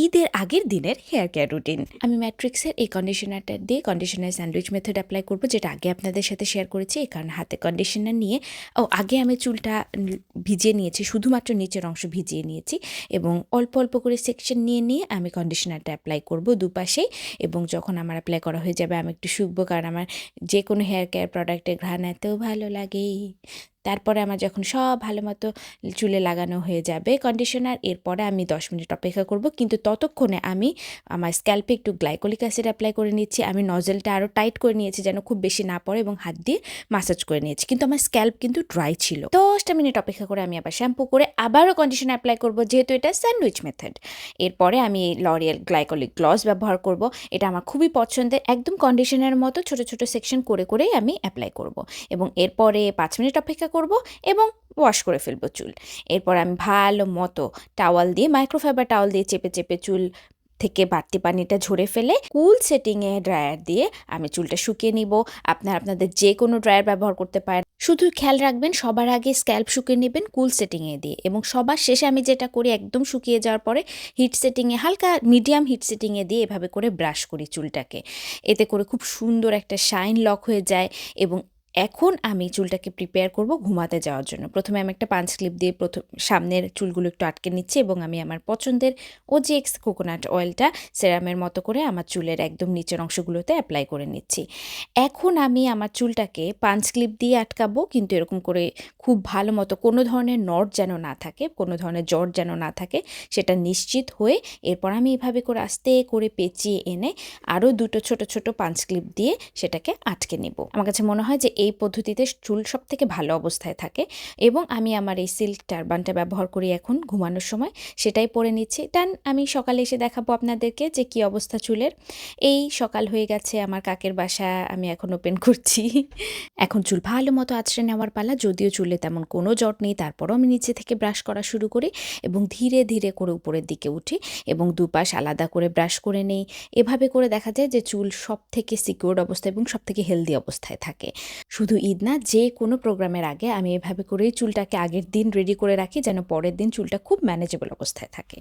ঈদের আগের দিনের হেয়ার কেয়ার রুটিন। আমি ম্যাট্রিক্সের এই কন্ডিশনারটা দিয়ে কন্ডিশনার স্যান্ডউইচ মেথড অ্যাপ্লাই করব, যেটা আগে আপনাদের সাথে শেয়ার করেছি। এই কারণে হাতে কন্ডিশনার নিয়ে আগে আমি চুলটা ভিজিয়ে নিয়েছি, শুধুমাত্র নিচের অংশ ভিজিয়ে নিয়েছি এবং অল্প অল্প করে সেকশন নিয়ে নিয়ে আমি কন্ডিশনারটা অ্যাপ্লাই করব দুপাশেই। এবং যখন আমার অ্যাপ্লাই করা হয়ে যাবে আমি একটু শুকবো, কারণ আমার যে কোনো হেয়ার কেয়ার প্রোডাক্টের ঘ্রাণ এত ভালো লাগে। তারপরে আমার যখন সব ভালো মতো চুলে লাগানো হয়ে যাবে কন্ডিশনার, এরপরে আমি 10 মিনিট অপেক্ষা করব। কিন্তু ততক্ষণে আমি আমার স্ক্যাল্পে একটু গ্লাইকোলিক অ্যাসিড অ্যাপ্লাই করে নিচ্ছি। আমি নজেলটা আরও টাইট করে নিয়েছি যেন খুব বেশি না পড়ে, এবং হাত দিয়ে মাসাজ করে নিয়েছি। কিন্তু আমার স্ক্যাল্প কিন্তু ড্রাই ছিল। 10টা মিনিট অপেক্ষা করে আমি আবার শ্যাম্পু করে আবারও কন্ডিশনার অ্যাপ্লাই করব, যেহেতু এটা স্যান্ডউইচ মেথড। এরপরে আমি লরিয়াল গ্লাইকোলিক গ্লস ব্যবহার করব। এটা আমার খুবই পছন্দের, একদম কন্ডিশনারের মতো ছোট ছোট সেকশন করে করেই আমি অ্যাপ্লাই করব। এবং এরপরে 5 মিনিট অপেক্ষা করব এবং ওয়াশ করে ফেলবো চুল। এরপর আমি ভালো মতো টাওয়াল দিয়ে, মাইক্রোফাইবার টাওয়াল দিয়ে চেপে চেপে চুল থেকে বাড়তি পানিটা ঝরে ফেলে কুল সেটিংয়ে ড্রায়ার দিয়ে আমি চুলটা শুকিয়ে নিব। আপনাদের যে কোনো ড্রায়ার ব্যবহার করতে পারেন, শুধু খেয়াল রাখবেন সবার আগে স্ক্যাল্প শুকিয়ে নেবেন কুল সেটিংয়ে দিয়ে, এবং সবার শেষে আমি যেটা করি, একদম শুকিয়ে যাওয়ার পরে হিট সেটিংয়ে, হালকা মিডিয়াম হিট সেটিংয়ে দিয়ে এভাবে করে ব্রাশ করি চুলটাকে। এতে করে খুব সুন্দর একটা শাইন লক হয়ে যায়। এবং এখন আমি চুলটাকে প্রিপেয়ার করব ঘুমাতে যাওয়ার জন্য। প্রথমে আমি একটা পাঞ্চ ক্লিপ দিয়ে সামনের চুলগুলো একটু আটকে নিচ্ছি, এবং আমি আমার পছন্দের OGX কোকোনাট অয়েলটা সেরামের মতো করে আমার চুলের একদম নিচের অংশগুলোতে অ্যাপ্লাই করে নিচ্ছি। এখন আমি আমার চুলটাকে পাঞ্চ ক্লিপ দিয়ে আটকাবো, কিন্তু এরকম করে খুব ভালো মতো, কোনো ধরনের নট যেন না থাকে, কোনো ধরনের জট যেন না থাকে, সেটা নিশ্চিত হয়ে এরপর আমি এভাবে করে আস্তে করে পেঁচিয়ে এনে আরও দুটো ছোট ছোট পাঞ্চ ক্লিপ দিয়ে সেটাকে আটকে নেব। আমার কাছে মনে হয় যে এই পদ্ধতিতে চুল সব থেকে ভালো অবস্থায় থাকে। এবং আমি আমার এই সিল্ক টারবানটা ব্যবহার করি এখন ঘুমানোর সময়, সেটাই পরে নিচ্ছি। দেন আমি সকালে এসে দেখাবো আপনাদেরকে যে কী অবস্থা চুলের। এই সকাল হয়ে গেছে, আমার কাকের বাসা আমি এখন ওপেন করছি। এখন চুল ভালো মতো আঁচড়ে নেওয়ার পালা। যদিও চুলে তেমন কোনো জট নেই, তারপরও আমি নিচে থেকে ব্রাশ করা শুরু করি এবং ধীরে ধীরে করে উপরের দিকে উঠি এবং দুপাশ আলাদা করে ব্রাশ করে নেই। এভাবে করে দেখা যায় যে চুল সব থেকে সিকিউরড অবস্থায় এবং সব থেকে হেলদি অবস্থায় থাকে। শুধু ঈদ না, যে কোনো প্রোগ্রামের আগে আমি এভাবে করেই চুলটাকে আগের দিন রেডি করে রাখি, যেন পরের দিন চুলটা খুব ম্যানেজেবল অবস্থায় থাকে।